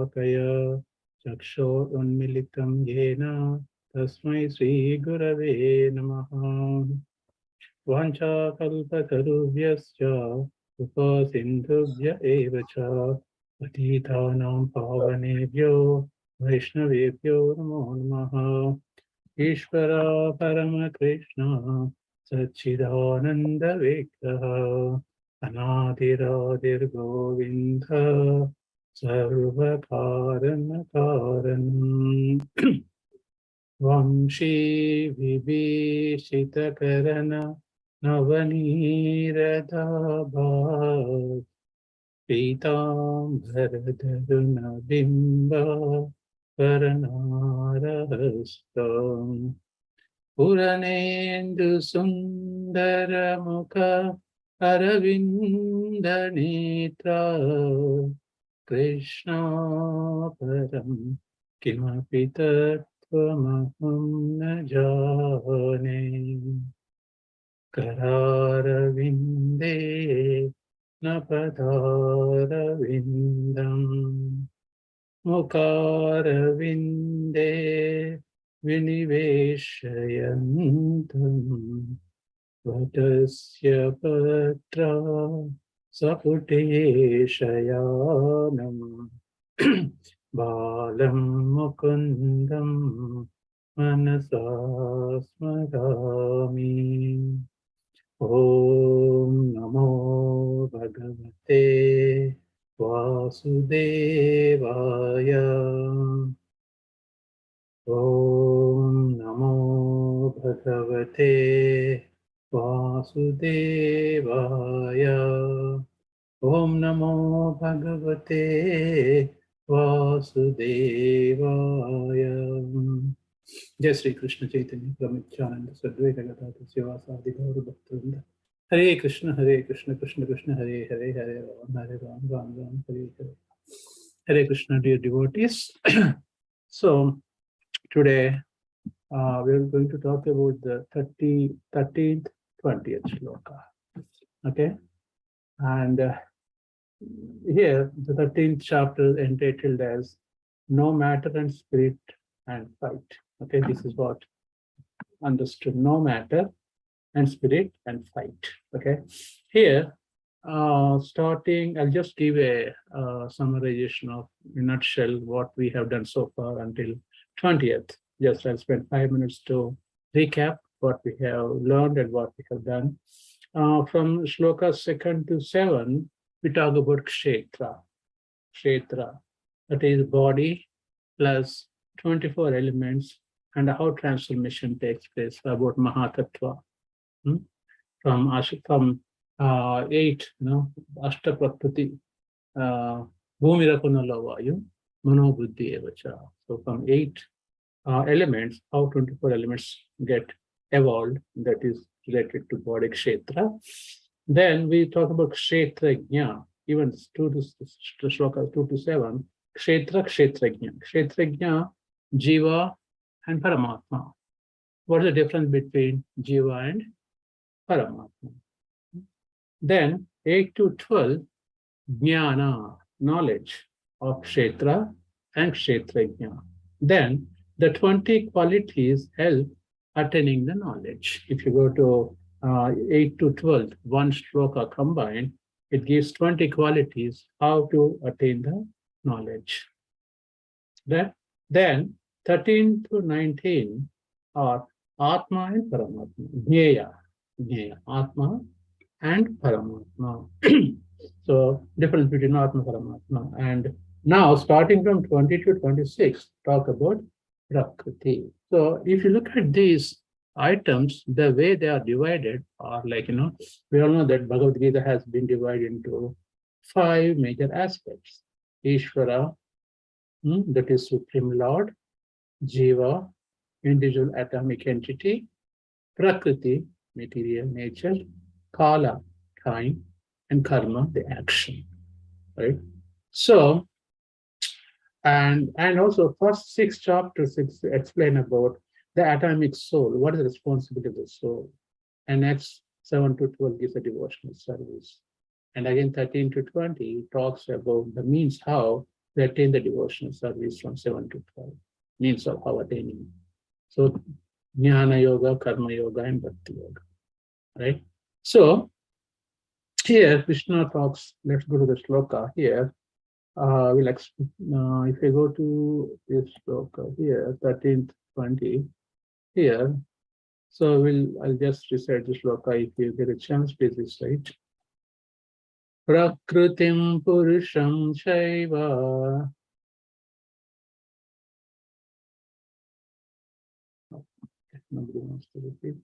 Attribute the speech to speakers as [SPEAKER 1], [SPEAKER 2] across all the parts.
[SPEAKER 1] Shalakaya Chaksho Unmilitam Yena Tasmai Sri Gurave Namaha Vancha Kalpatarubhyascha Upasindhubhya Evacha Patitanam Pavanebhyo Vaishnavebhyo Namo Namaha Ishvara Parama Krishna Satchidananda Vigraha Anadiradir Govinda Sarva Karana Karanam Vamshi Vibhishita Karana Navanirada Pitambaradharuna Bimba Paranarastam Puranendu Sundaramukha Aravinda Netra Krishna Param Kimapi Tattvamaham na jane Kararavinde Napadharavindam Mukaravinde Viniveshayantam Vatasya Patra Sapute Shayanam Balam Mukundam Manasa Smarami Om Namo Bhagavate Vasudevaya Om Namo Bhagavate Vasudevaya Om Namo Bhagavate Vasudevaya Jai Sri Krishna Chaitanya Pramichananda Sadvaita Gadata Sivasadi Gauru Bhaktivinoda Hare Krishna Krishna Krishna Hare Hare Hare Ram Hare Ram Ram Ram Hare Hare Hare Krishna, dear devotees. So today we are going to talk about the 13th, 20th shloka. Okay, and here the 13th chapter entitled as No Matter and Spirit and Fight. Okay, this is what understood: no matter and spirit and fight. Okay, here starting, I'll just give a summarization of, in a nutshell, what we have done so far until 20th. Just I'll spend 5 minutes to recap what we have learned and what we have done. From shloka 2 to 7, we talk about kshetra. Kshetra, that is body plus 24 elements and how transformation takes place, about Mahatattva. From 8, Ashta Prakriti, Bhumirakunala Vayu, Manobuddhi Evacha. So from 8 elements, how 24 elements get evolved, that is related to body kshetra. Then we talk about kshetrajna, even 2 to shlokas 2 to 7, kshetrajna. Kshetrajna, jiva and paramatma. What is the difference between jiva and paramatma? Then 8 to 12, jnana, knowledge of kshetra and kshetrajna. Then the 20 qualities help attaining the knowledge. If you go to 8 to 12, one shloka combined, it gives 20 qualities how to attain the knowledge. Then 13 to 19 are Atma and Paramatma, Jnaya, Atma and Paramatma. So difference between Atma and Paramatma. And now starting from 20 to 26, talk about Prakriti. So if you look at these items, the way they are divided are like, we all know that Bhagavad Gita has been divided into 5 major aspects. Ishvara, that is Supreme Lord; Jiva, individual atomic entity; Prakriti, material nature; Kala, time; and Karma, the action. Right? So, and also first 6 chapters explain about the atomic soul, what is the responsibility of the soul. And next 7 to 12 gives a devotional service. And again 13 to 20 talks about the means how they attain the devotional service from 7 to 12, means of how attaining. So, Jnana Yoga, Karma Yoga, and Bhakti Yoga, right? So, here Krishna talks, let's go to the shloka here. If you go to this shloka here, 13th, 20, here, so I'll just recite the shloka. If you get a chance, please recite. Prakritim Purusham Shaiva. Nobody wants to repeat.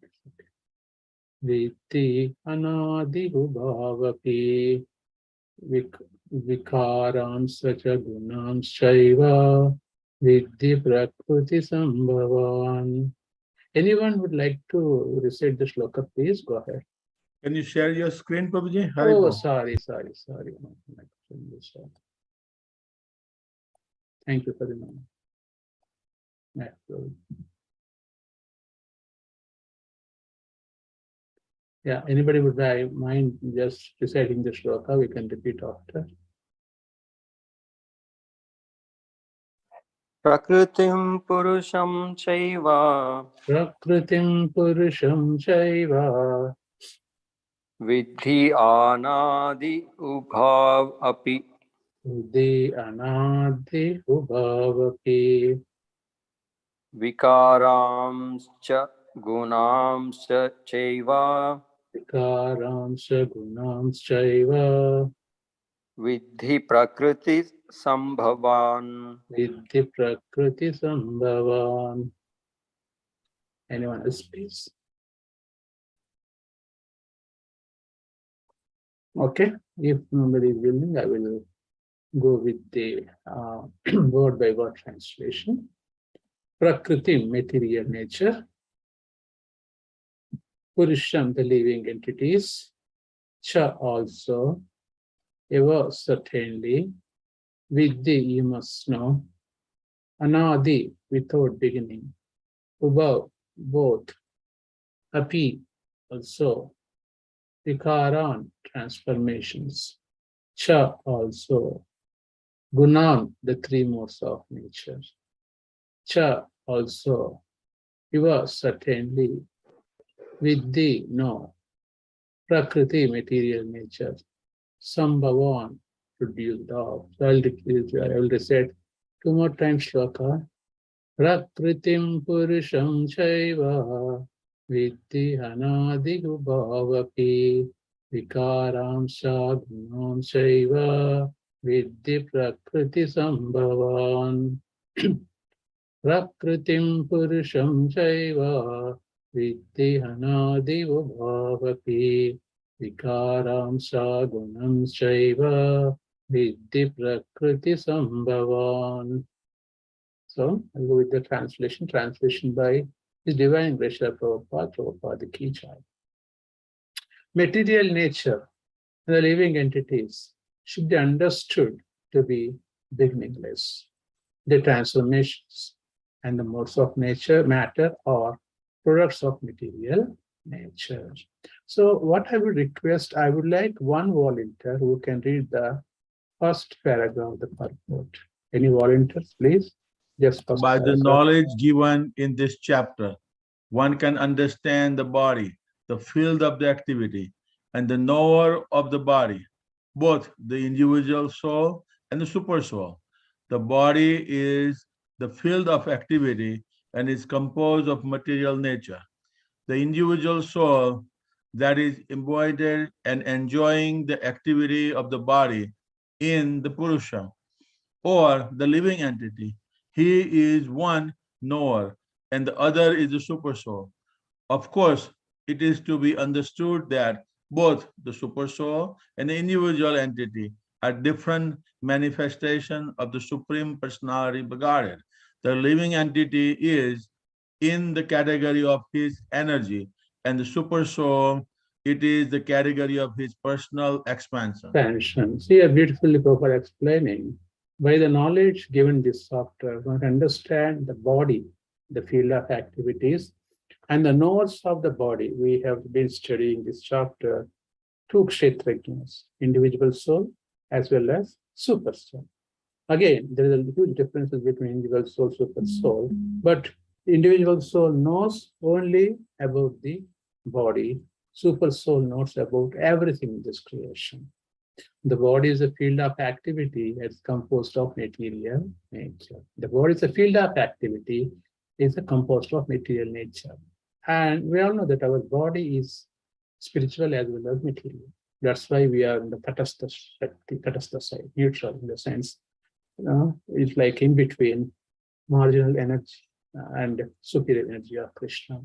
[SPEAKER 1] Viti Anadi Bhavapi Vikaram Sacha Gunam Shaiva Vidhi Prakriti Sambhavan. Anyone would like to recite the shloka, please go ahead.
[SPEAKER 2] Can you share your screen, Prabhuji?
[SPEAKER 1] Oh, sorry. Thank you for the moment. Yeah, anybody would mind just reciting the shloka? We can repeat after.
[SPEAKER 3] Prakritim Purusham Chaiva
[SPEAKER 1] Prakritim Purusham Chaiva
[SPEAKER 3] Vidhi Anadi Ubhav Api
[SPEAKER 1] Vidhi Anadi Ubhavapi
[SPEAKER 3] Vikaramscha Gunamscha Chaiva
[SPEAKER 1] Vikaramscha Gunamschaiva
[SPEAKER 3] Vidhi Prakriti Sambhavan.
[SPEAKER 1] Vidhi Prakriti Sambhavan. Anyone else, please? Okay, if nobody is willing, I will go with the word by word translation. Prakriti, material nature. Purusham, the living entities. Cha, also. Eva, certainly. Vidhi, you must know. Anadi, without beginning. Ubhav, both. Api, also. Vikaran, transformations. Cha, also. Gunan, the three modes of nature. Cha, also. Eva, certainly. Vidhi, no. Prakriti, material nature. Sambhavan, produced of. So I will recite two more times shloka. Prakritim Purusham Chaiva Vidhi Anadi Bhavapi Vikaram Sagunam Chaiva Vidhi Prakriti Sambhavan. Prakritim Purusham Chaiva Vidhi Anadi Bhavapi Vikaram Sagunam Chaiva Vidhi Prakriti Sambhavan. So I'll go with the translation. Translation by His Divine Grace Prabhupada, the key child. Material nature and the living entities should be understood to be beginningless. The transformations and the modes of matter are products of material nature. So what I would request, I would like one volunteer who can read the first paragraph of the purport. Any volunteers, please? Just
[SPEAKER 2] by the knowledge given in this chapter, one can understand the body, the field of the activity, and the knower of the body, both the individual soul and the super soul. The body is the field of activity and is composed of material nature. The individual soul that is embodied and enjoying the activity of the body in the Purusha, or the living entity. He is one knower, and the other is the super soul. Of course, it is to be understood that both the super soul and the individual entity are different manifestations of the Supreme Personality Godhead. The living entity is in the category of his energy, and the super soul, it is the category of his personal expansion.
[SPEAKER 1] See, beautifully Prabhupada explaining. By the knowledge given this chapter, one can understand the body, the field of activities, and the knowers of the body. We have been studying this chapter, two kshetrajnas, individual soul as well as super soul. Again, there is a huge difference between individual soul, super soul, but the individual soul knows only about the body. Super soul knows about everything in this creation. The body is a field of activity. It's composed of material nature. The body is a field of activity. It's a composed of material nature. And we all know that our body is spiritual as well as material. That's why we are in the Tatastha side, neutral in the sense. It's like in between marginal energy and superior energy of Krishna.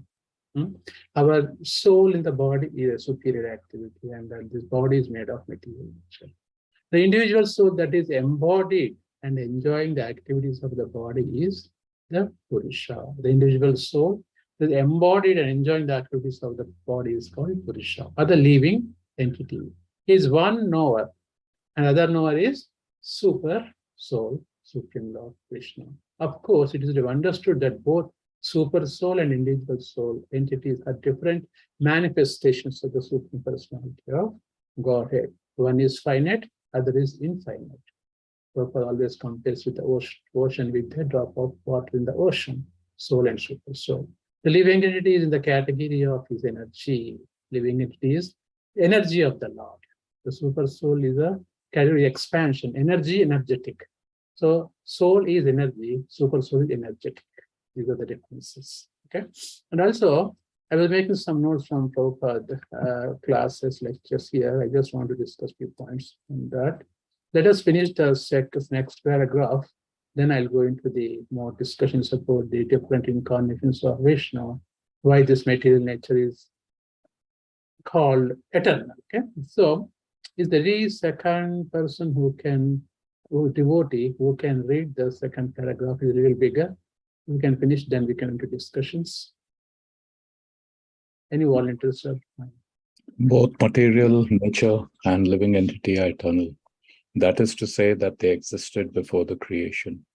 [SPEAKER 1] Our soul in the body is a superior activity, and this body is made of material nature. The individual soul that is embodied and enjoying the activities of the body is the Purusha. The individual soul that is embodied and enjoying the activities of the body is called Purusha, or the living entity. He is one knower, and other knower is super soul, Supreme Lord Krishna. Of course, it is to be understood that both super soul and individual soul entities are different manifestations of the Supreme Personality of Godhead. One is finite, other is infinite. Prabhupada always compares with the ocean with a drop of water in the ocean, soul and super soul. The living entity is in the category of his energy. Living entity is energy of the Lord. The super soul is a category expansion, energy, energetic. So soul is energy, super soul is energetic. These are the differences. Okay. And also, I was making some notes from Prabhupada classes, lectures here. I just want to discuss a few points on that. Let us finish the next paragraph. Then I'll go into the more discussions about the different incarnations of Vishnu, why this material nature is called eternal. Okay. So, is there a second person devotee who can read the second paragraph? Is a little bigger. We can finish, then we can into discussions. Any volunteers, sir?
[SPEAKER 4] Both material nature and living entity are eternal. That is to say that they existed before the creation.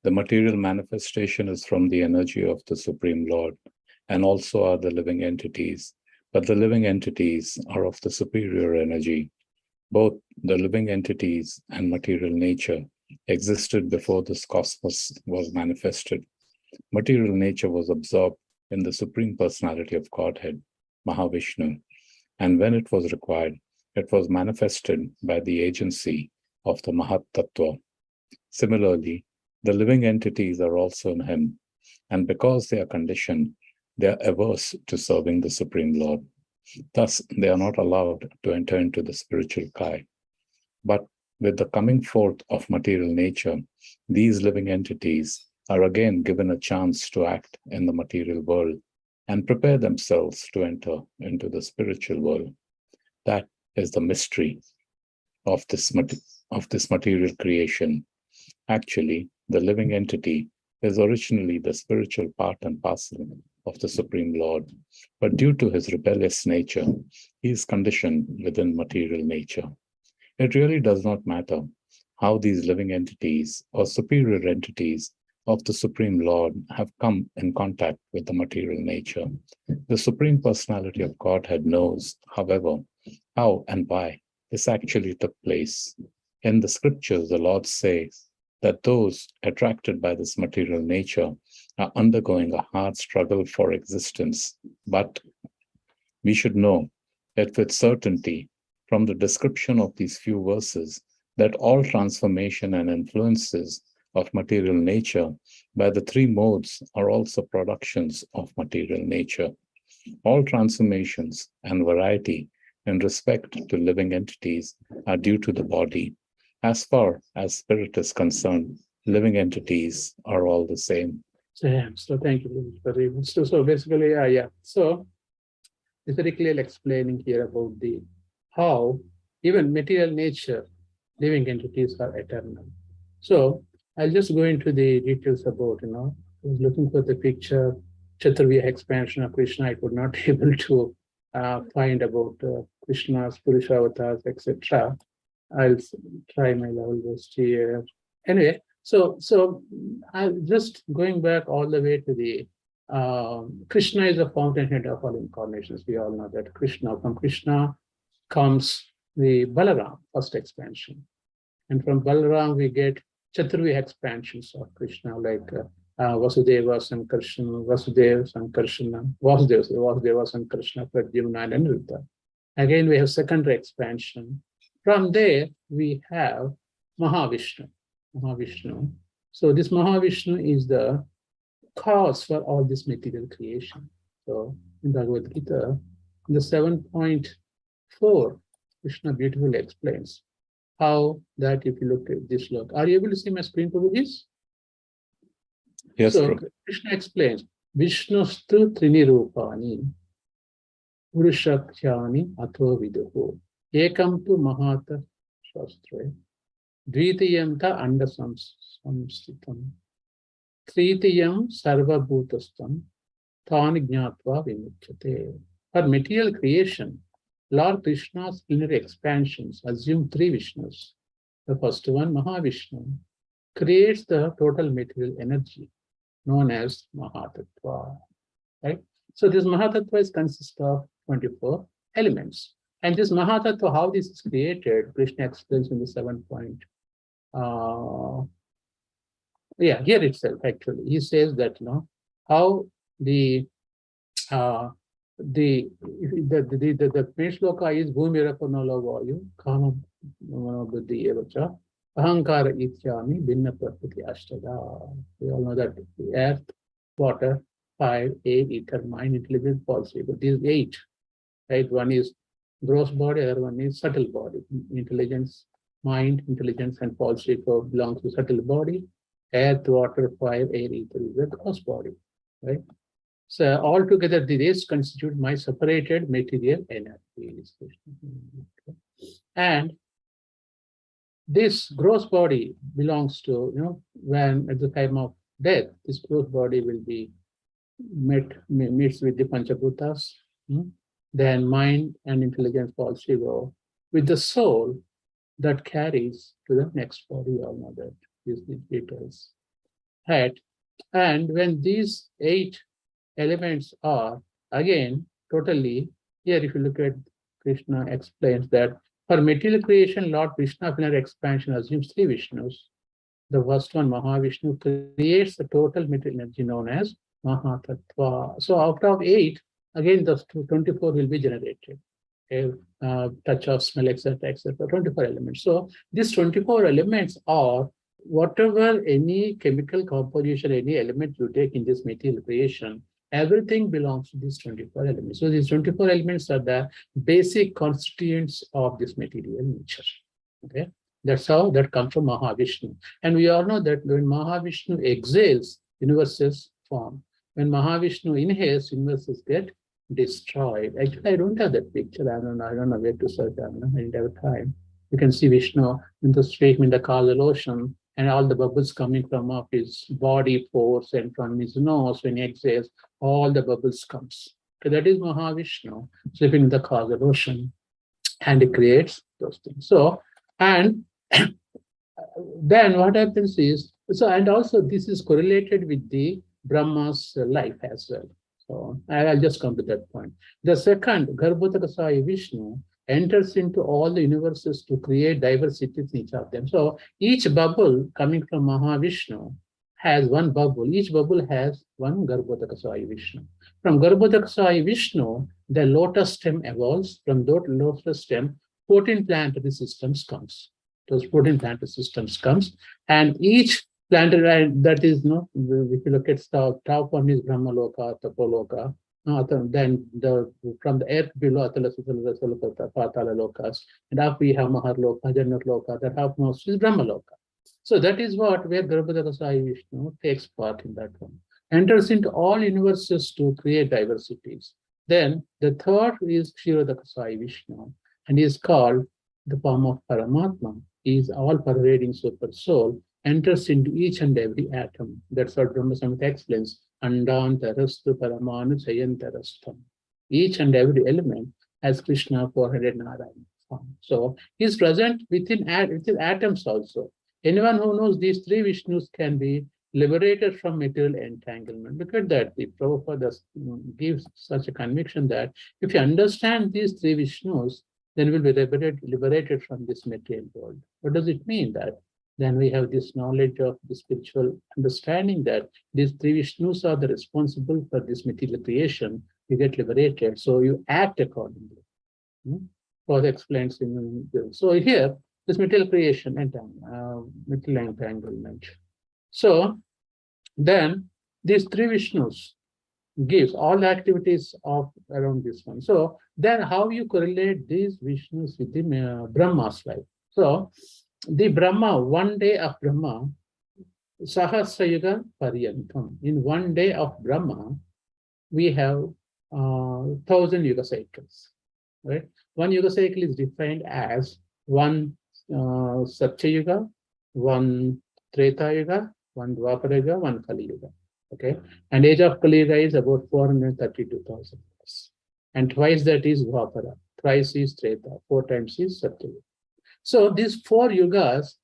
[SPEAKER 4] The material manifestation is from the energy of the Supreme Lord, and also are the living entities. But the living entities are of the superior energy. Both the living entities and material nature existed before this cosmos was manifested. Material nature was absorbed in the Supreme Personality of Godhead, Mahavishnu, and when it was required, it was manifested by the agency of the Mahat Tattva. Similarly, the living entities are also in him, and because they are conditioned, they are averse to serving the Supreme Lord. Thus, they are not allowed to enter into the spiritual Kai. But with the coming forth of material nature, these living entities are again given a chance to act in the material world and prepare themselves to enter into the spiritual world. That is the mystery of this material creation. Actually, the living entity is originally the spiritual part and parcel of the Supreme Lord, but due to his rebellious nature, he is conditioned within material nature. It really does not matter how these living entities or superior entities of the Supreme Lord have come in contact with the material nature. The Supreme Personality of Godhead knows, however, how and why this actually took place. In the scriptures, the Lord says that those attracted by this material nature are undergoing a hard struggle for existence. But we should know that with certainty from the description of these few verses that all transformation and influences of material nature by the three modes are also productions of material nature. All transformations and variety in respect to living entities are due to the body. As far as spirit is concerned, living entities are all the same.
[SPEAKER 1] So thank you very much. So basically, So it's very clearly explaining here about how even material nature, living entities are eternal. So I'll just go into the details about, I was looking for the picture, Chaturvya expansion of Krishna. I could not be able to find about Krishna's Purusha avatars, etc. I'll try my level best here. Anyway, so I'm just going back all the way to the Krishna is the fountainhead of all incarnations. We all know that from Krishna comes the Balaram, first expansion. And from Balaram, we get Chaturvi expansions of Krishna, like Vasudeva Sankarsana, Vasudeva Sankarsana, Vasudeva Sankarsana, Pradyumna and Aniruddha. Again, we have secondary expansion. From there, we have Mahavishnu. So this Mahavishnu is the cause for all this material creation. So in Bhagavad Gita, in the 7.4, Krishna beautifully explains how that if you look at this look. Are you able to see my screen, Prabhuji?
[SPEAKER 4] Yes,
[SPEAKER 1] so
[SPEAKER 4] Prabhu.
[SPEAKER 1] Krishna explains, Vishnustu Trinirupani Purushakyani Atho Viduhu Ekam tu Mahata Shastre Dvitiyam ta Anda Samstitam Tritiyam Sarva Bhutastam Tan Jnatva Vimuchyate. For material creation, Lord Krishna's inner expansions assume three Vishnus. The first one, Mahavishnu, creates the total material energy known as Mahatattva. Right? So this Mahatattva consists of 24 elements. And this Mahatattva, how this is created, Krishna explains in the 7 point. Here itself, actually. He says that, how the main shloka is Bhumira Panala Vayu, Kama Buddhi Evacha, Ahankara Ityami, Binna Prakriti Ashtada. We all know that the earth, water, fire, air, ether, mind, intelligence, false ego. These 8, right? One is gross body, other one is subtle body. Intelligence, mind, intelligence, and false ego belongs to subtle body. Earth, water, fire, air, ether is the gross body, right? So altogether, these constitute my separated material energies. And this gross body belongs to, when at the time of death, this gross body will be meets with the Panchabhutas, then mind and intelligence falls ego with the soul that carries to the next body. All know that these details. Right? And when these 8 elements are again totally here, if you look at Krishna explains that for material creation, Lord Krishna inner expansion assumes 3 Vishnus. The first one, Mahavishnu, creates the total material energy known as Mahatattva. So out of 8, again the 24 will be generated. Touch of smell, etc., 24 elements. So these 24 elements are whatever any chemical composition, any element you take in this material creation, everything belongs to these 24 elements. So these 24 elements are the basic constituents of this material nature. Okay, that's how that comes from Mahavishnu. And we all know that when Mahavishnu exhales, universes form. When Mahavishnu inhales, universes get destroyed. Actually, I don't have that picture. I don't know where to search. I didn't have time. You can see Vishnu in the stream in the causal ocean, and all the bubbles coming from up his body pores and from his nose. When he exhales, all the bubbles comes. Okay, that is Mahavishnu sleeping in the causal ocean, and he creates those things. So, and then what happens is, and also this is correlated with the Brahma's life as well. So I'll just come to that point. The second, Garbhotakasaya Vishnu, enters into all the universes to create diversities in each of them. So each bubble coming from Mahavishnu has one bubble. Each bubble has one Garbhotakasaya Vishnu. From Garbhotakasaya Vishnu, the lotus stem evolves. From that lotus stem, 14 planetary systems comes. Those 14 planetary systems comes, and each planetary, that is, if you look at top one is Brahmaloka, Tapoloka, then from the earth below, Atala, Patala Lokas, and up we have Maharloka, Jannatloka, that half most is Brahmaloka. So that is where Garbhotakasaya Vishnu takes part in that one. Enters into all universes to create diversities. Then the third is Kshirodakasaya Vishnu, and is called the form of Paramatma. He is all pervading super soul, enters into each and every atom. That's what Brahma Samhita explains. Andantarastu Paramanu Sayantarastam. Each and every element has Krishna 400 Narayana form. So he is present within atoms also. Anyone who knows these 3 Vishnus can be liberated from material entanglement. Look at that. The Prabhupada gives such a conviction that if you understand these 3 Vishnus, then we'll be liberated from this material world. What does it mean? That then we have this knowledge of the spiritual understanding that these three Vishnus are the responsible for this material creation. You get liberated, so you act accordingly. Was explains in so here this material creation and material entanglement. So then these three Vishnus gives all the activities of around this one. So then how you correlate these Vishnus with the Brahma's life? So the Brahma, one day of Brahma, Sahasra Yuga Paryantam. In one day of Brahma, we have 1,000 Yuga cycles. Right? One Yuga cycle is defined as one Satya Yuga, one Treta Yuga, one Dwapara Yuga, one Kali Yuga. Okay, and age of Kali Yuga is about 432,000 years, and twice that is Dwapara, thrice is Treta, 4 times is Satya Yuga. So these 4 yugas,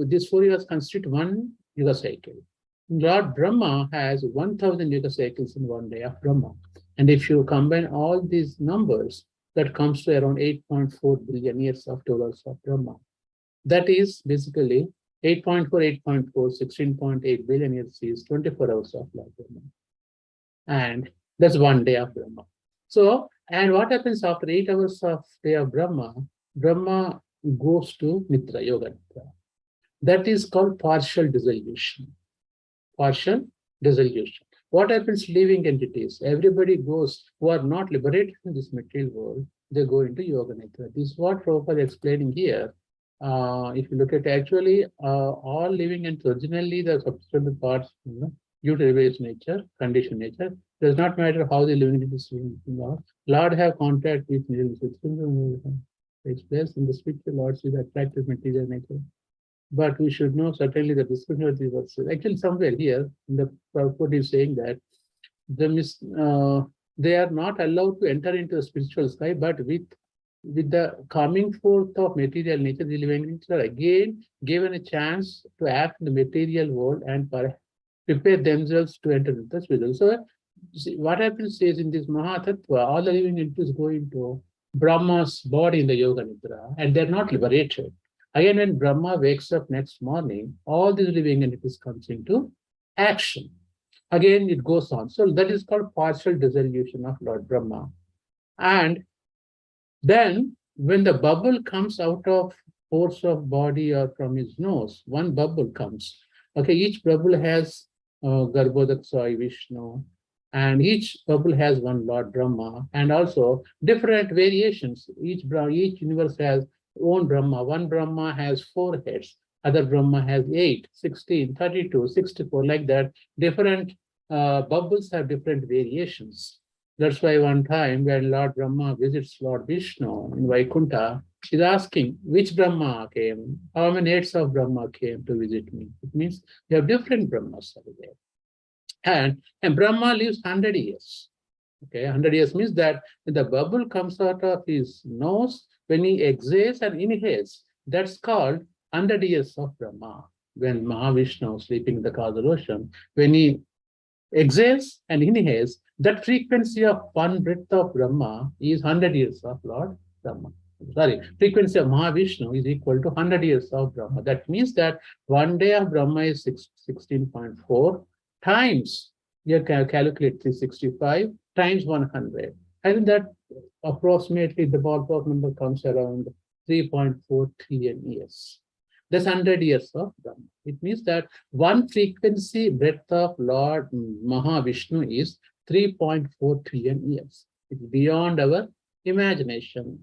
[SPEAKER 1] these 4 yugas constitute one Yuga cycle. Lord Brahma has 1,000 Yuga cycles in one day of Brahma, and if you combine all these numbers, that comes to around 8.4 billion years of total of Brahma. That is basically 8.4, 8.4, 16.8 billion years is 24 hours of Lord Brahma. And that's one day of Brahma. So, and what happens after 8 hours of day of Brahma? Brahma goes to Nitra, Yoga Nitra. That is called partial dissolution. Partial dissolution. What happens to living entities? Everybody goes, who are not liberated from this material world, they go into Yoga Nitra. This is what Prabhupada is explaining here. If you look at actually all living entities, originally the substantial parts, due to various nature, condition nature, does not matter how the living entities are. Lord have contact with material takes place in the spiritual Lord is attractive material nature. But we should know certainly the description of these verses. Actually, somewhere here, the Prabhupada is saying that they are not allowed to enter into the spiritual sky, but with the coming forth of material nature, the living entities are again given a chance to act in the material world and prepare themselves to enter into the spiritual. So, see, what happens is in this Mahatattva, all the living entities go into Brahma's body in the Yoga Nidra, and they're not liberated. Again, when Brahma wakes up next morning, all these living entities comes into action. Again, it goes on. So that is called partial dissolution of Lord Brahma. And then when the bubble comes out of force of body or from his nose, one bubble comes. Okay, each bubble has Garbhodak Sai Vishnu, and each bubble has one Lord Brahma, and also different variations. Each universe has own Brahma. One Brahma has 4 heads, other Brahma has 8, 16, 32, 64, like that. Different bubbles have different variations. That's why one time when Lord Brahma visits Lord Vishnu in Vaikuntha, he's asking, which Brahma came? How many heads of Brahma came to visit me? It means you have different Brahmas over there. And Brahma lives 100 years. Okay, 100 years means that when the bubble comes out of his nose, when he exhales and inhales, that's called 100 years of Brahma. When Mahavishnu sleeping in the causal ocean, when he exhales and inhales, that frequency of one breath of Brahma is 100 years of Lord Brahma. Sorry, frequency of Mahavishnu is equal to 100 years of Brahma. That means that one day of Brahma is 16.4 times, you can calculate 365 times 100. And that approximately the ballpark number comes around 3.4 trillion years. That's 100 years of Brahma. It means that one frequency breadth of Lord Mahavishnu is 3.4 trillion years. It's beyond our imagination.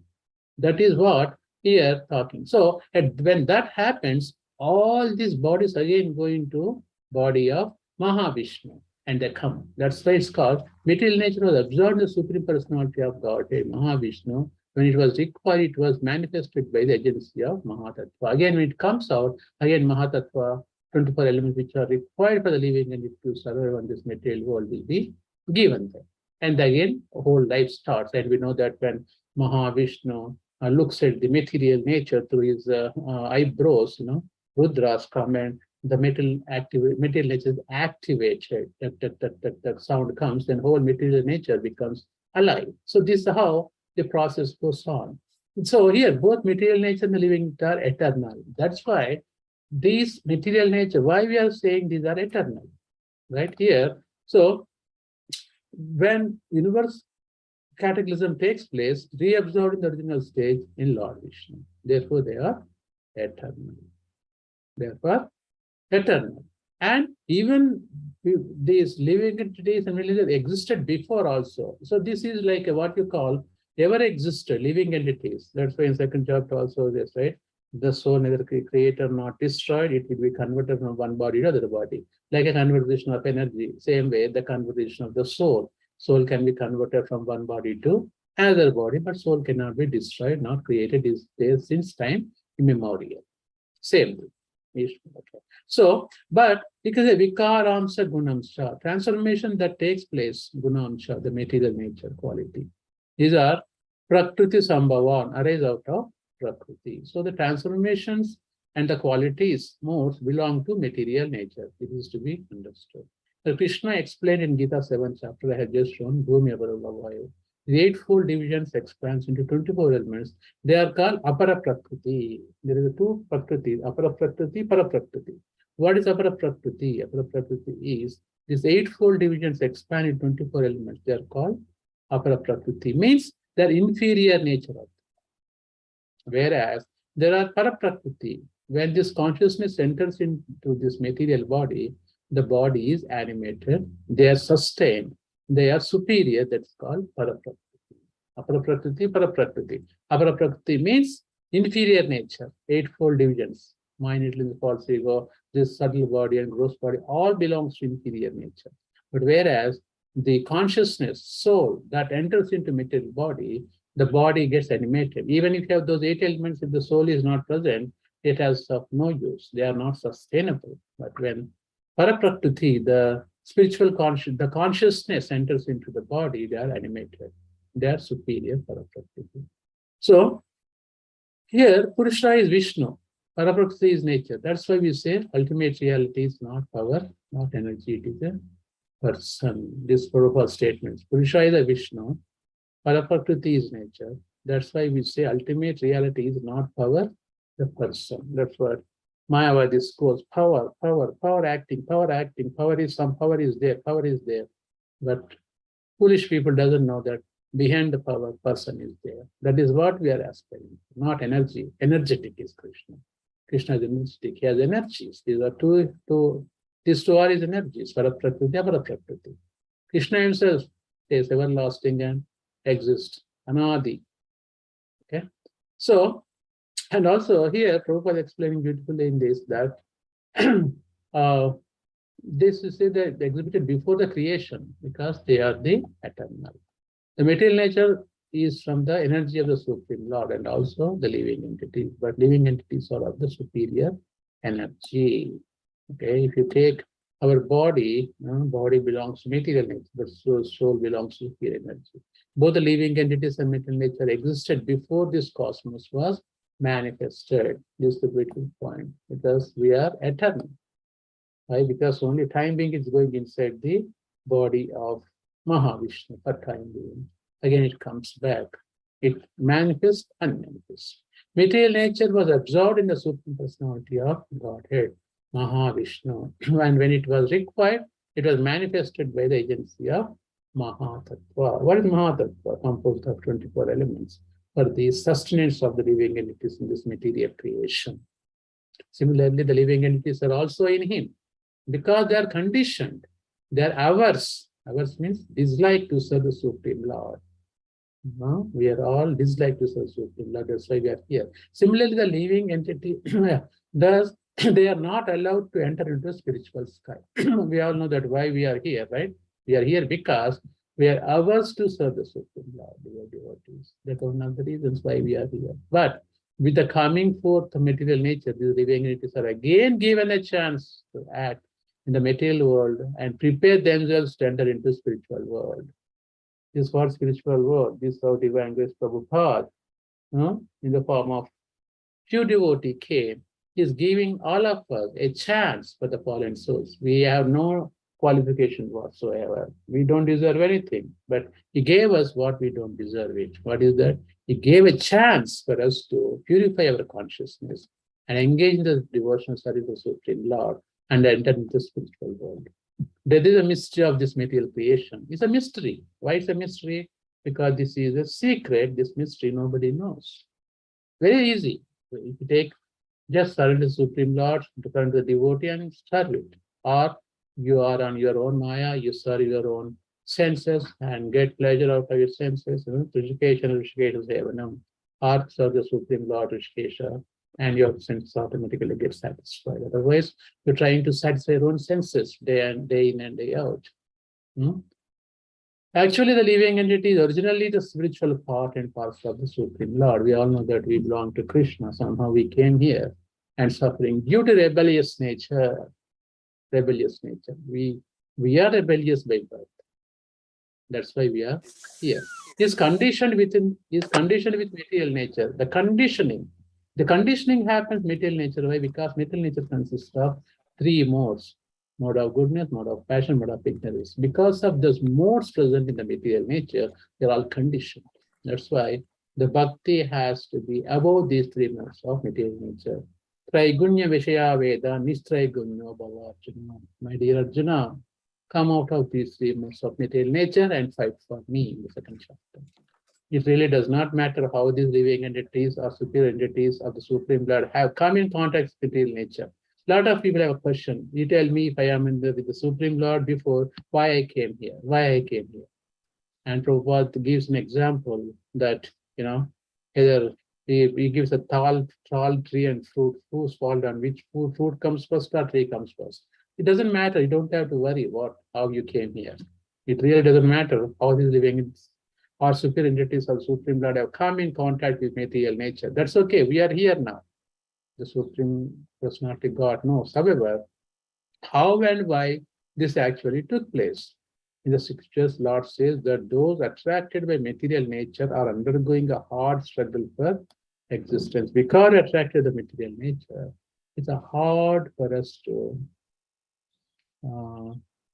[SPEAKER 1] That is what here talking. So when that happens, all these bodies again go into body of Mahavishnu, and they come. That's why it's called material nature was absorbed in the Supreme Personality of Godhead, Mahavishnu. When it was required, it was manifested by the agency of Mahatattva. Again, when it comes out, again Mahatattva, 24 elements which are required for the living and to survive on this material world will be given them. And again, whole life starts. And we know that when Mahavishnu looks at the material nature through his eyebrows, Rudras come and the material nature is activated. That sound comes, then whole material nature becomes alive. So this is how the process goes on. So here, both material nature and the living are eternal. That's why these material nature, why we are saying these are eternal, right here. So when universe cataclysm takes place, reabsorbed in the original stage in Lord Vishnu. Therefore, they are eternal. Therefore, eternal. And even these living entities and religions existed before also. So this is like what you call ever existed living entities. That's why in second chapter also this, right? The soul neither created nor destroyed, it will be converted from one body to another body. Like a conversion of energy. Same way, the conversion of the soul. Soul can be converted from one body to another body, but soul cannot be destroyed, not created, is there since time immemorial. Same thing. Okay. So, but because a vikaramsha gunamsha, transformation that takes place, gunamsha, the material nature quality, these are prakriti sambhavan, arise out of prakriti. So the transformations and the qualities, modes belong to material nature. It is to be understood. So Krishna explained in Gita 7th chapter, I had just shown, Bhumi Avaravayu. The eightfold divisions expands into 24 elements. They are called apara prakriti. There is two prakriti, apara prakriti, para prakriti. What is apara prakriti? Apara prakriti is these eightfold divisions expand into 24 elements. They are called apara prakriti. Means they are inferior nature of. Whereas there are para prakriti. When this consciousness enters into this material body, the body is animated. They are sustained. They are superior. That's called para prakriti. Apara prakriti, para prakriti. Apara prakriti means inferior nature, eightfold divisions. Mind, intelligence, false ego, this subtle body and gross body, all belongs to inferior nature. But whereas the consciousness, soul that enters into material body, the body gets animated. Even if you have those 8 elements, if the soul is not present, it has of no use. They are not sustainable. But when Paraprakriti, the spiritual the consciousness enters into the body, they are animated. They are superior Paraprakriti. So here, Purusha is Vishnu. Paraprakriti is nature. That's why we say ultimate reality is not power, not energy, it is a person. This Prabhupada statements. Purusha is a Vishnu. Paraprakriti is nature. That's why we say ultimate reality is not power, the person. That's what Mayavadi goes. Power, power, power acting, power acting. Power is there, power is there. But foolish people doesn't know that behind the power, person is there. That is what we are aspiring, not energy. Energetic is Krishna. Krishna is energetic. He has energies. These are these two are his energies. Paraprakriti, aparaprakriti. Krishna himself is everlasting and exists, anadi. Okay. So, and also here, Prabhupada explaining beautifully in this that this is that exhibited before the creation because they are the eternal. The material nature is from the energy of the Supreme Lord and also the living entities, but living entities are of the superior energy. Okay, if you take our body, body belongs to material nature, but soul belongs to superior energy. Both the living entities and material nature existed before this cosmos was manifested. This is the critical point because we are eternal. Right? Because only time being is going inside the body of Mahavishnu for time being. Again, it comes back. It manifests and manifests. Material nature was absorbed in the Supreme Personality of Godhead, Mahavishnu. And when it was required, it was manifested by the agency of Mahatattva. What is Mahatattva? Composed of 24 elements for the sustenance of the living entities in this material creation. Similarly, the living entities are also in him. Because they are conditioned, they are averse. Averse means dislike to serve the Supreme Lord. We are all dislike to serve the Supreme Lord. That's why we are here. Similarly, the living entity, thus they are not allowed to enter into the spiritual sky. We all know that why we are here, right? We are here because we are averse to serve the Supreme Lord. We are devotees. That's one of the reasons why we are here. But with the coming forth of material nature, these living entities are again given a chance to act in the material world and prepare themselves to enter into spiritual world. This for spiritual world, this is how Divine Grace Prabhupada, in the form of few devotee came, is giving all of us a chance for the fallen souls. We have no qualification whatsoever. We don't deserve anything, but he gave us what we don't deserve it. What is that? He gave a chance for us to purify our consciousness, and engage in the devotional service of the Supreme Lord and enter into the spiritual world. There is a mystery of this material creation. It's a mystery. Why it's a mystery? Because this is a secret, this mystery nobody knows. Very easy. If you take just surrender to the Supreme Lord, turn to the devotee and serve it. Or you are on your own Maya, you serve your own senses and get pleasure out of your senses. Rishikesha Sevanam. Or serve the Supreme Lord Rishikesha, and your senses automatically get satisfied. Otherwise, you're trying to satisfy your own senses day in and day out. Actually, the living entity is originally the spiritual part and parcel of the Supreme Lord. We all know that we belong to Krishna. Somehow we came here and suffering due to rebellious nature. We are rebellious by birth. That's why we are here. Is conditioned with material nature. The conditioning happens material nature. Why? Because material nature consists of three modes: mode of goodness, mode of passion, mode of ignorance. Because of those modes present in the material nature, they're all conditioned. That's why the bhakti has to be above these three modes of material nature. Traigunya Vishaya Veda, Nistraigunyo Bhava Arjuna. My dear Arjuna, come out of these three modes of material nature and fight for me in the second chapter. It really does not matter how these living entities or superior entities of the Supreme Lord have come in contact with material nature. A lot of people have a question. You tell me if I am with the Supreme Lord before, why I came here? And Prabhupada gives an example that, either he gives a tall tree and fruit, who's fall down, which fruit comes first or tree comes first. It doesn't matter. You don't have to worry how you came here. It really doesn't matter how these living or superior entities of Supreme Lord have come in contact with material nature. That's okay. We are here now. The Supreme Personality God knows. However, how and why this actually took place. In the scriptures, Lord says that those attracted by material nature are undergoing a hard struggle for existence. Because attracted to material nature, it's hard for us to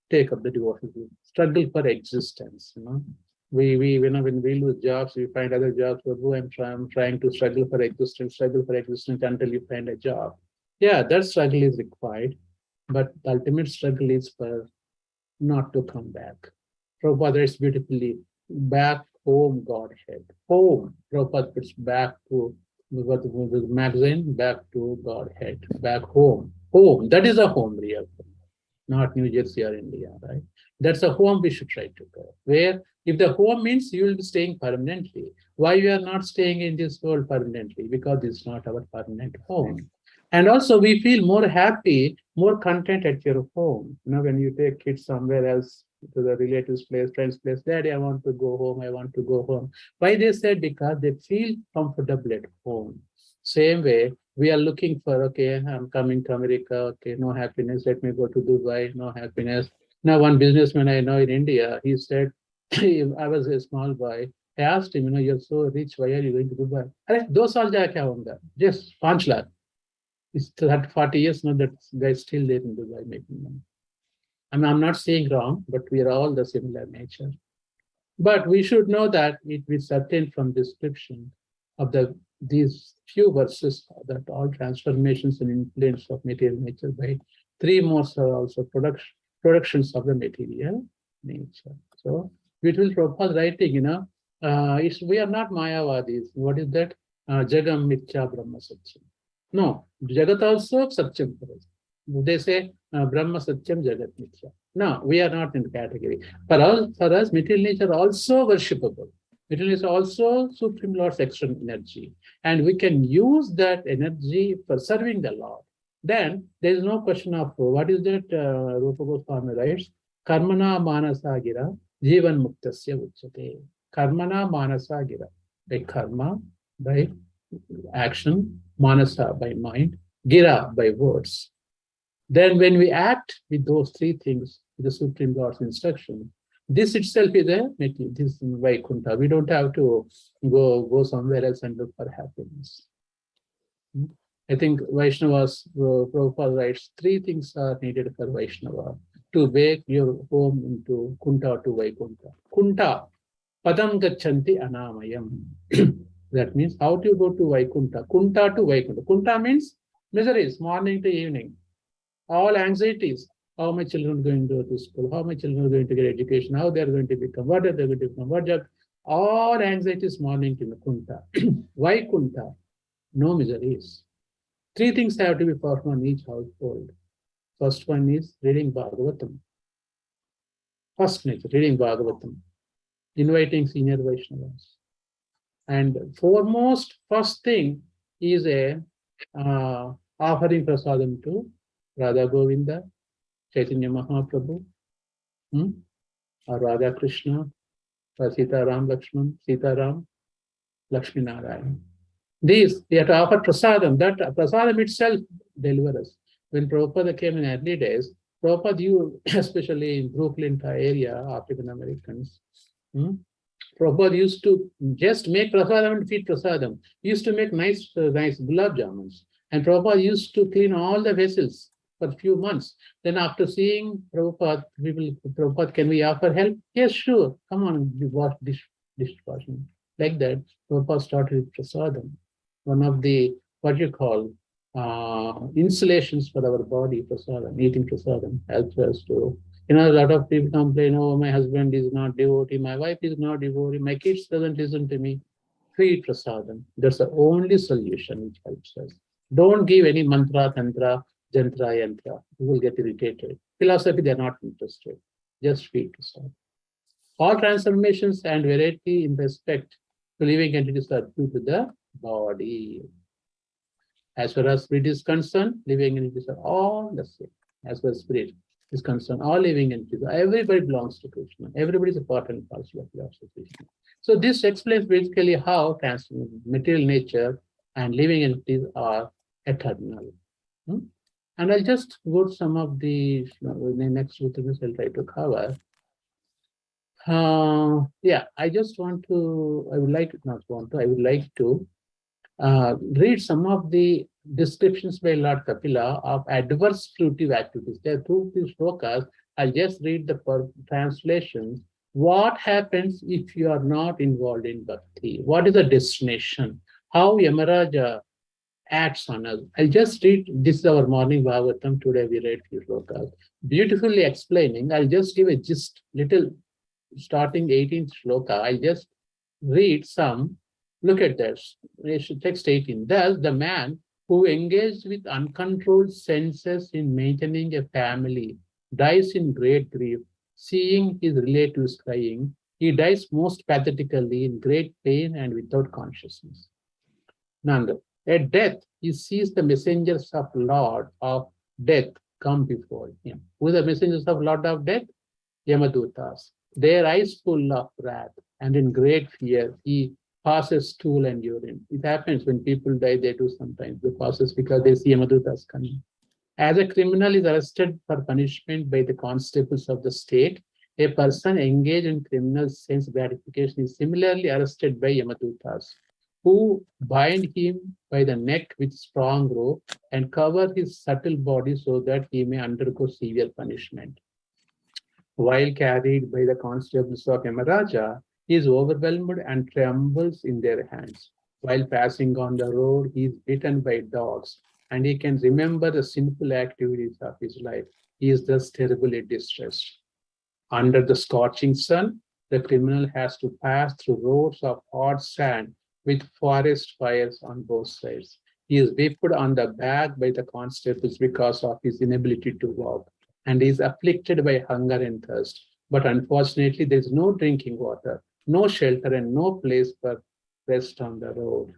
[SPEAKER 1] take up the devotional struggle for existence. When we lose jobs, we find other jobs. I'm trying to struggle for existence until you find a job. Yeah, that struggle is required, but the ultimate struggle is for not to come back. Prabhupada writes beautifully, back home, Godhead. Home. Prabhupada puts back to the magazine, back to Godhead, back home. Home. That is a home, real home. Not New Jersey or India, right? That's a home we should try to go. Where, if the home means you will be staying permanently, why you are not staying in this world permanently? Because it's not our permanent home. And also we feel more happy, more content at your home. When you take kids somewhere else, to the relatives' place, friends' place, Daddy, I want to go home. Why they said? Because they feel comfortable at home. Same way, we are looking for, okay, I'm coming to America, okay, no happiness, let me go to Dubai, no happiness. Now, one businessman I know in India, he said, I was a small boy, I asked him, you're so rich, why are you going to Dubai? Those all kya honga? Just 5 lakh. It's 40 years now that guy still there in Dubai making money. I'm not saying wrong, but we are all the similar nature. But we should know that it is certain from description of these few verses that all transformations and influence of material nature by 3 modes are also productions of the material nature. So, beautiful Prabhupada writing, we are not Mayavadis. What is that? Jagam Mithya Brahma Satyam. No, Jagat also Satyam for us. They say Brahma Satyam Jagat Mithya. No, we are not in the category. For us, material nature also worshipable. Material nature also Supreme Lord's external energy. And we can use that energy for serving the Lord. Then there is no question of what is that Rupa Goswami writes? Karmana Manasa Gira Jivan Muktasya Uchate. Karmana Manasa Gira. By karma, by action, manasa by mind, gira by words. Then when we act with those 3 things, with the Supreme Lord's instruction, this itself is this Vaikuntha. We don't have to go somewhere else and look for happiness. I think Vaishnavas, Prabhupada writes, 3 things are needed for Vaishnava to make your home into Kunta to Vaikuntha. Kunta, Padam Gachanti Anamayam. That means how to go to Vaikuntha. Kunta to Vaikuntha. Kunta means Miseries, morning to evening. All anxieties. How my children are going to go to school, how my children are going to get education, how they're going to become, what are they going to become, what job. All anxieties morning to Kunta. Why Kunta? No miseries. Three things have to be performed in each household. First one is reading Bhagavatam. First nature, reading Bhagavatam. Inviting senior Vaishnavas. And foremost, first thing is a offering prasadam to Radha Govinda, Chaitanya Mahaprabhu, or Radha Krishna, or Sita Ram Lakshman, Sita Ram, Lakshmi Narayan. These, we have to offer prasadam. That prasadam itself delivers us. When Prabhupada came in early days, Prabhupada, you, especially in Brooklyn area, African Americans, Prabhupada used to just make prasadam and feed prasadam. He used to make nice gulab jamuns. And Prabhupada used to clean all the vessels for a few months. Then after seeing Prabhupada, Prabhupada, can we offer help? Yes, sure. Come on, we wash dishwashing. Like that, Prabhupada started with prasadam. One of the, what you call, insulations for our body, prasadam, eating prasadam helps us to. A lot of people complain, oh, my husband is not devotee, my wife is not devotee, my kids doesn't listen to me. Feed prasadam. That's the only solution which helps us. Don't give any mantra, tantra, jantra, yantra. You will get irritated. Philosophy, they're not interested. Just feed prasadam. All transformations and variety in respect to living entities are due to the body. As far as spirit is concerned, living entities are all the same. As far as spirit is concerned, all living entities, everybody belongs to Krishna. Everybody is a part and parcel of Krishna. So this explains basically how material nature and living entities are eternal. And I'll just go to some of the next witness I'll try to cover. I just want to, I would like to read some of the descriptions by Lord Kapila of adverse fruitive activities. There are 2 slokas. I'll just read the translations. What happens if you are not involved in bhakti? What is the destination? How Yamaraja acts on us? I'll just read, this is our morning Bhagavatam. Today we read few slokas. Beautifully explaining, I'll just give a gist, little, starting 18th sloka. I'll just read some. Look at this, text 18. Thus, the man who engaged with uncontrolled senses in maintaining a family dies in great grief, seeing his relatives crying. He dies most pathetically in great pain and without consciousness. Nanda, at death, he sees the messengers of Lord of death come before him. Who are the messengers of Lord of death? Yamadutas. Their eyes full of wrath, and in great fear, he passes stool and urine. It happens when people die, they do sometimes. They passes because they see Yamadutas coming. As a criminal is arrested for punishment by the constables of the state, a person engaged in criminal sense gratification is similarly arrested by Yamadutas, who bind him by the neck with strong rope and cover his subtle body so that he may undergo severe punishment. While carried by the constables of Yamaraja, he is overwhelmed and trembles in their hands. While passing on the road, he is bitten by dogs, and he can remember the sinful activities of his life. He is thus terribly distressed. Under the scorching sun, the criminal has to pass through roads of hot sand with forest fires on both sides. He is whipped on the back by the constables because of his inability to walk, and is afflicted by hunger and thirst. But unfortunately, there is no drinking water, no shelter, and no place for rest on the road.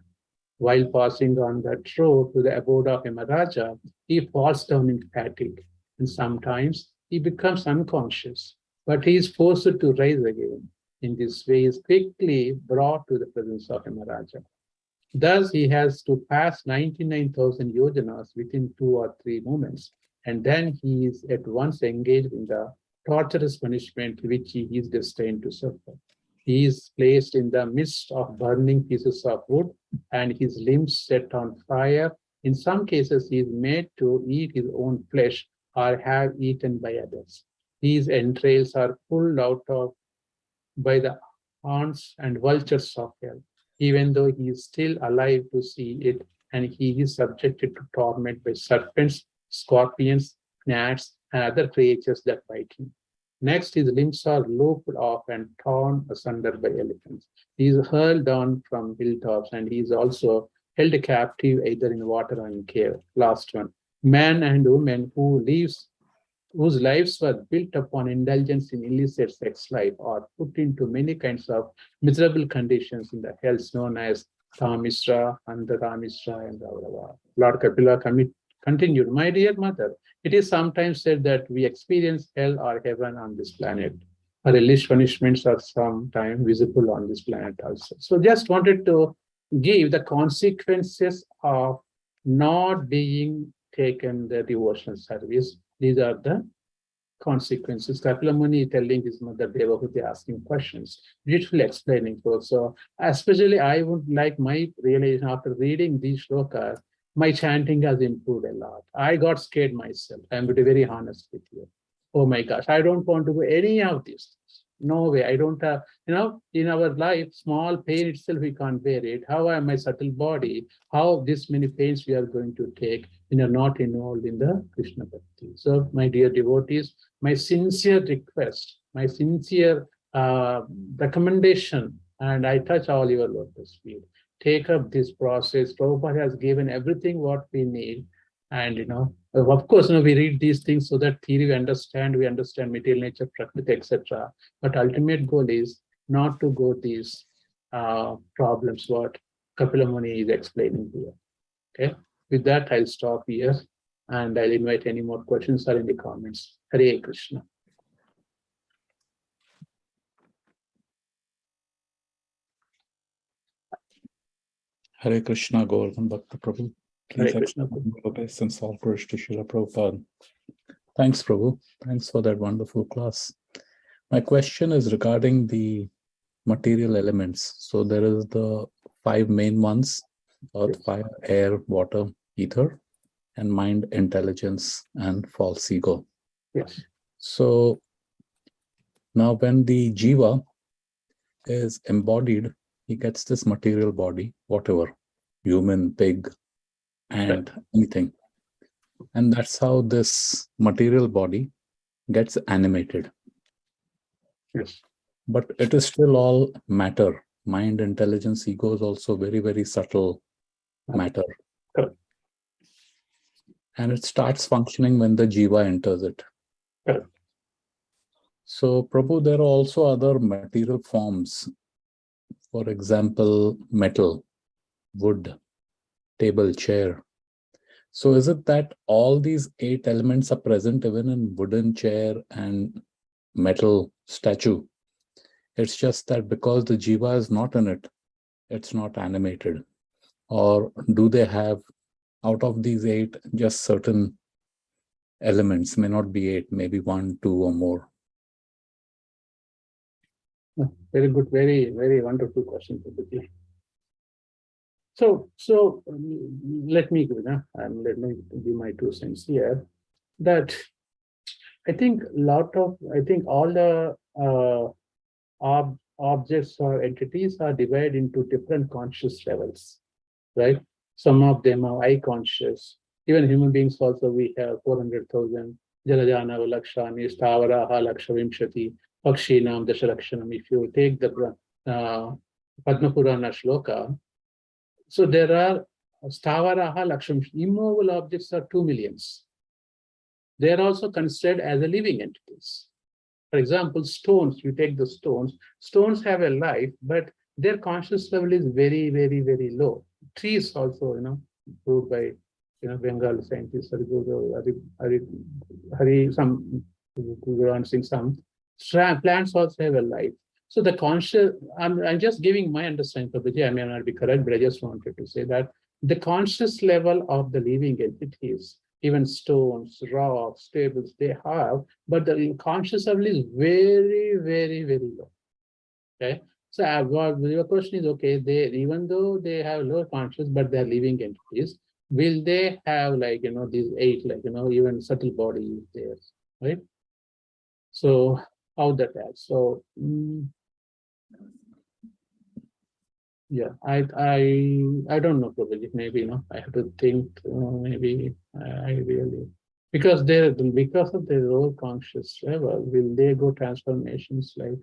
[SPEAKER 1] While passing on that road to the abode of Yamaraja, he falls down in fatigue, and sometimes he becomes unconscious, but he is forced to rise again. In this way, he is quickly brought to the presence of Yamaraja. Thus, he has to pass 99,000 yojanas within 2 or 3 moments, and then he is at once engaged in the torturous punishment which he is destined to suffer. He is placed in the midst of burning pieces of wood and his limbs set on fire. In some cases, he is made to eat his own flesh or have eaten by others. These entrails are pulled out by the ants and vultures of hell, even though he is still alive to see it and he is subjected to torment by serpents, scorpions, gnats, and other creatures that bite him. Next, his limbs are lopped off and torn asunder by elephants. He is hurled down from hilltops, and he is also held captive either in water or in cave. Last one. Men and women whose lives were built upon indulgence in illicit sex life are put into many kinds of miserable conditions in the hells known as Tamisra, Andharamisra, and Raurava. Lord Kapila continued, my dear mother, it is sometimes said that we experience hell or heaven on this planet. Our hellish punishments are sometimes visible on this planet also. So just wanted to give the consequences of not being taken the devotional service. These are the consequences. Kapila Muni telling his mother Devahuti, asking questions, beautifully explaining. So especially I would like my realization after reading these shlokas, my chanting has improved a lot. I got scared myself. I'm to be very honest with you. Oh my gosh, I don't want to do any of these things. No way. I don't have, in our life, small pain itself, we can't bear it. How am I subtle body? How this many pains we are going to take when you're not involved in the Krishna Bhakti. So, my dear devotees, my sincere request, my sincere recommendation, and I touch all your lotus feet. Take up this process. Prabhupada has given everything what we need. And, of course, we read these things so that theory we understand material nature, prakriti, etc. But ultimate goal is not to go these problems, what Kapila Muni is explaining here. Okay. With that, I'll stop here and I'll invite any more questions or in the comments. Hare Krishna.
[SPEAKER 4] Hare Krishna, Govardhan Bhakta Prabhu.
[SPEAKER 1] Hare
[SPEAKER 4] Please
[SPEAKER 1] Krishna.
[SPEAKER 4] extend your best and all praise to Srila Prabhupada. Thanks, Prabhu. Thanks for that wonderful class. My question is regarding the material elements. So there is the 5 main ones: earth, fire, air, water, ether, and mind, intelligence, and false ego.
[SPEAKER 1] Yes.
[SPEAKER 4] So now when the jiva is embodied, he gets this material body, whatever, human, pig, and anything. And that's how this material body gets animated.
[SPEAKER 1] Yes.
[SPEAKER 4] But it is still all matter. Mind, intelligence, ego is also very, very subtle matter.
[SPEAKER 1] Correct.
[SPEAKER 4] And it starts functioning when the jiva enters it.
[SPEAKER 1] Correct.
[SPEAKER 4] So, Prabhu, there are also other material forms. For example, metal, wood, table, chair. So is it that all these 8 elements are present even in wooden chair and metal statue? It's just that because the jiva is not in it, it's not animated. Or do they have, out of these 8, just certain elements, may not be 8, maybe 1, 2 or more?
[SPEAKER 1] Very good, very, very wonderful question, Prabhuji. So let me give my 2 cents here. That I think all the objects or entities are divided into different conscious levels, right? Some of them are eye conscious. Even human beings also, we have 400,000. Jalajana Lakshani, Stavara Lakshavimshati, Pakshinam Dashalakshanam. If you take the Padma Purana shloka, so there are Stavaraha Laksham, immovable objects are 2 millions. They are also considered as a living entities. For example, stones, you take the stones have a life, but their conscious level is very, very, very low. Trees also, proved by, Bengal scientists, some plants also have a life. So the conscious, I'm just giving my understanding, Prabhuji, I may not be correct, but I just wanted to say that the conscious level of the living entities, even stones, rocks, tables, they have, but the conscious level is very, very, very low. Okay. So your question is, okay, even though they have low conscious, but they're living entities, will they have these 8, even subtle body is there, right? So how that acts? So Yeah, I don't know, probably. Maybe, I have to think. Maybe I really, because of their lower conscious level, will they go transformations like?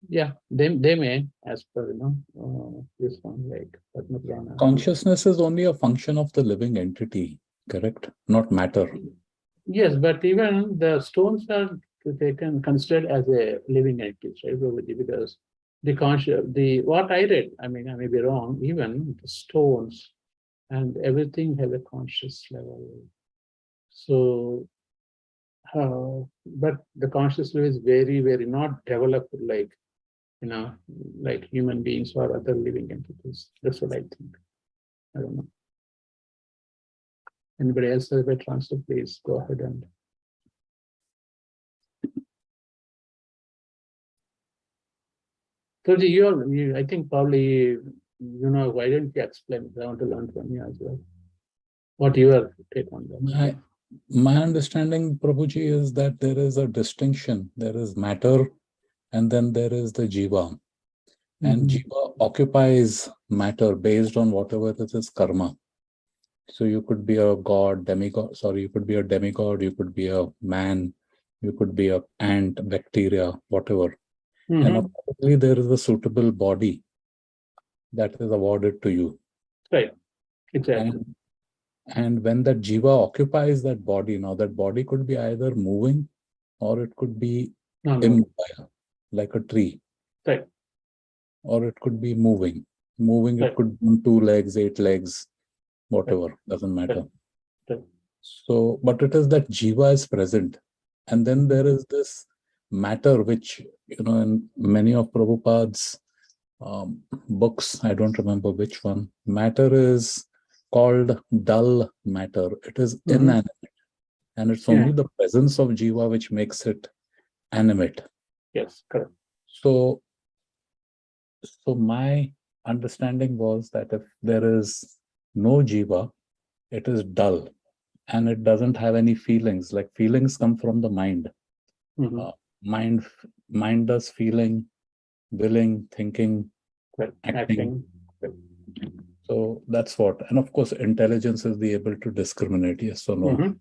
[SPEAKER 1] Yeah, they may, as per this one, like Padma Purana.
[SPEAKER 4] Consciousness is only a function of the living entity, correct? Not matter.
[SPEAKER 1] Yes, but even the stones are taken considered as a living entity, right, Prabhuji? Because what I read, I mean, I may be wrong, even the stones and everything has a conscious level. So, but the conscious level is very, very not developed like, like human beings or other living entities. That's what I think. I don't know. Anybody else have a transfer, please go ahead and. So I think probably, why don't you explain? I want to learn from you as well. What your take on that?
[SPEAKER 4] My understanding, Prabhuji, is that there is a distinction. There is matter, and then there is the jiva. And jiva occupies matter based on whatever it is karma. So you could be a god, demigod, you could be a demigod, you could be a man, you could be a ant, bacteria, whatever. And accordingly, there is a suitable body that is awarded to you.
[SPEAKER 1] Right, exactly.
[SPEAKER 4] And when that jiva occupies that body, now that body could be either moving or it could be immobile, like a tree.
[SPEAKER 1] Right.
[SPEAKER 4] Or it could be moving. Moving, it could be 2 legs, 8 legs, whatever, doesn't matter.
[SPEAKER 1] Right.
[SPEAKER 4] So, but it is that jiva is present. And then there is this matter, which, in many of Prabhupada's books, I don't remember which one, matter is called dull matter. It is inanimate. And it's only the presence of jiva which makes it animate.
[SPEAKER 1] Yes, correct.
[SPEAKER 4] So my understanding was that if there is no jiva, it is dull and it doesn't have any feelings. Like feelings come from the mind. Mind does feeling, willing, thinking, acting. So that's what. And of course, intelligence is the able to discriminate, yes or no.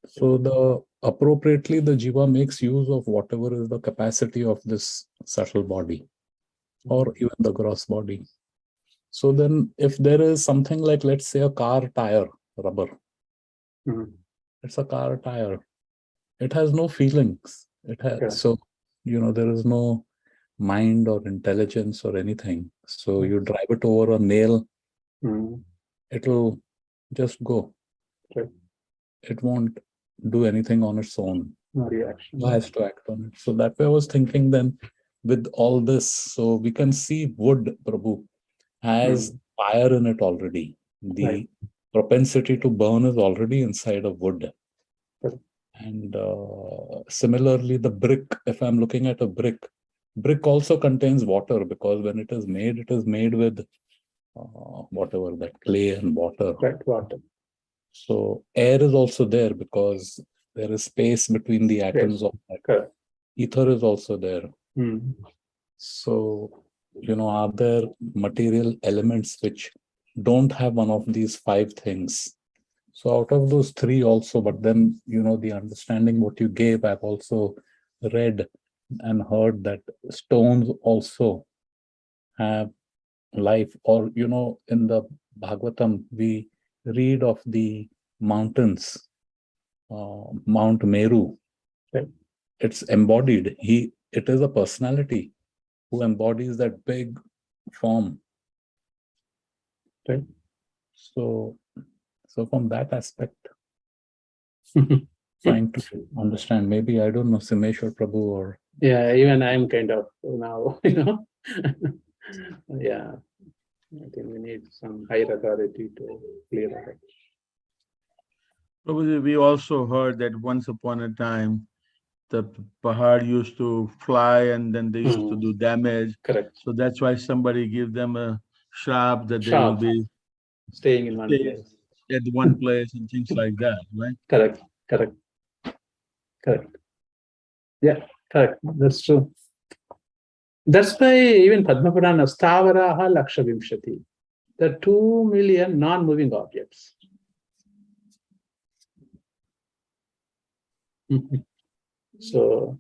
[SPEAKER 4] So appropriately, the jiva makes use of whatever is the capacity of this subtle body or even the gross body. So then if there is something like, let's say, a car tire, rubber, it's a car tire. It has no feelings. It has, so, there is no mind or intelligence or anything. So you drive it over a nail, it'll just go. It won't do anything on its own.
[SPEAKER 1] No reaction.
[SPEAKER 4] It has to act on it. So that way I was thinking then with all this, so we can see wood, Prabhu, has fire in it already. The propensity to burn is already inside of wood. And similarly, the brick, if I'm looking at a brick also contains water, because when it is made with whatever, that clay and water.
[SPEAKER 1] Right, water.
[SPEAKER 4] So air is also there because there is space between the atoms of that.
[SPEAKER 1] Correct.
[SPEAKER 4] Ether is also there. So, are there material elements which don't have one of these 5 things? So out of those 3 also, but then, the understanding what you gave, I've also read and heard that stones also have life. Or, in the Bhagavatam, we read of the mountains, Mount Meru. It's embodied. It is a personality who embodies that big form. So from that aspect, trying to understand, maybe, I don't know, Simeshwar Prabhu or...
[SPEAKER 1] Yeah, even I'm kind of now, yeah, I think we need some higher authority to clear it.
[SPEAKER 2] Prabhuji, we also heard that once upon a time, the Pahad used to fly and then they used to do damage.
[SPEAKER 1] Correct.
[SPEAKER 2] So that's why somebody gave them a shrap that they will be
[SPEAKER 1] staying in one place.
[SPEAKER 2] At one place and things like that, right?
[SPEAKER 1] Correct. Yeah, correct. That's true. That's why even Padma Purana, Stavaraha Lakshavimshati. There are 2 million non-moving objects. So,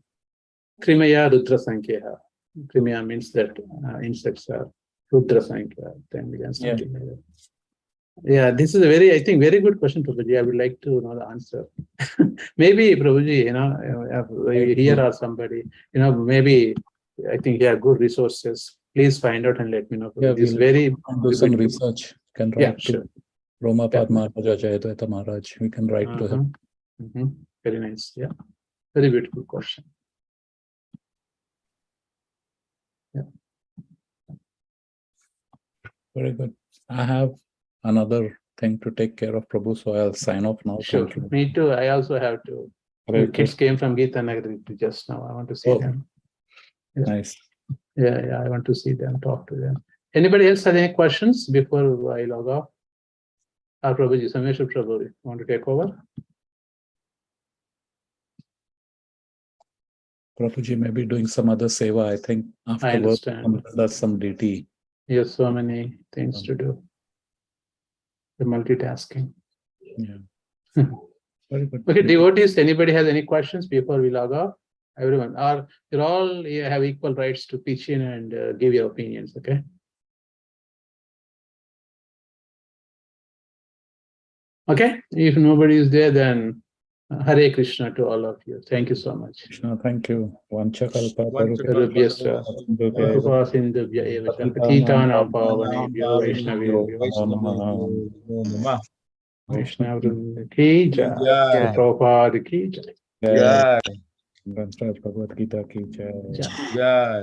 [SPEAKER 1] Krimaya Rudra Sankheya. Krimaya means that insects are Rudra Sankhya, 10 million something like that. Yeah, this is a very, I think, very good question, Prabhuji. I would like to know the answer. Maybe, Prabhuji, here or somebody, maybe, I think, good resources. Please find out and let me know.
[SPEAKER 4] Yeah,
[SPEAKER 1] This
[SPEAKER 4] we'll
[SPEAKER 1] very
[SPEAKER 4] do some research. Can write to
[SPEAKER 1] sure.
[SPEAKER 4] Romapad Maharaj, Jayadvaita Maharaj. We can write to him.
[SPEAKER 1] Very nice. Yeah, very beautiful question. Yeah.
[SPEAKER 4] Very good. I have another thing to take care of, Prabhu, so I'll sign off now.
[SPEAKER 1] Sure.
[SPEAKER 4] Thank you.
[SPEAKER 1] Me too. I also have to.
[SPEAKER 4] Very
[SPEAKER 1] The kids
[SPEAKER 4] good.
[SPEAKER 1] came from Geeta Nagar just now. I want to see them. Yeah.
[SPEAKER 4] Nice.
[SPEAKER 1] Yeah, I want to see them, talk to them. Anybody else have any questions before I log off? Prabhuji, Sameshwar Prabhu, want to take over?
[SPEAKER 4] Prabhuji may be doing some other seva. I think
[SPEAKER 1] I
[SPEAKER 4] afterwards
[SPEAKER 1] understand.
[SPEAKER 4] does some DT.
[SPEAKER 1] You have so many things to do. The multitasking.
[SPEAKER 4] Yeah. Very good.
[SPEAKER 1] Okay, devotees, anybody has any questions before we log off? Everyone, you all have equal rights to pitch in and give your opinions, okay? Okay, if nobody is there, then Hare Krishna to all of you. Thank you so much.
[SPEAKER 4] Krishna, thank you. Vanchakalpa
[SPEAKER 1] Rubhyascha, Kripa Sindhubhya eva cha, Patitanam Pavanebhyo Vaishnavebhyo Vaishnavavrinda ki jai, Prabhupada ki jai.
[SPEAKER 2] Jai.
[SPEAKER 4] Grantaraj Bhagavad Gita ki jai.
[SPEAKER 2] Jai.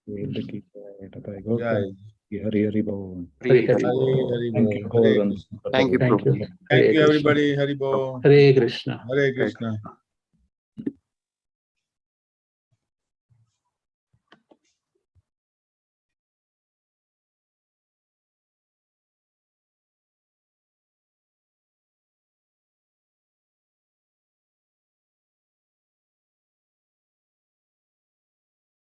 [SPEAKER 4] Veda ki jai. Tathai
[SPEAKER 2] Jai.
[SPEAKER 4] Gautam. Hari Hari Bol.
[SPEAKER 1] Hari
[SPEAKER 3] Hari
[SPEAKER 1] Hari.
[SPEAKER 4] Thank you.
[SPEAKER 2] Hare
[SPEAKER 4] Gauravan.
[SPEAKER 2] Krishna.
[SPEAKER 3] Thank you,
[SPEAKER 1] Thank you.
[SPEAKER 3] Prabhuji.
[SPEAKER 2] Thank
[SPEAKER 1] Hare
[SPEAKER 2] you,
[SPEAKER 1] Krishna.
[SPEAKER 2] everybody. Hari Bol.
[SPEAKER 1] Hare Krishna.
[SPEAKER 2] Hare Krishna.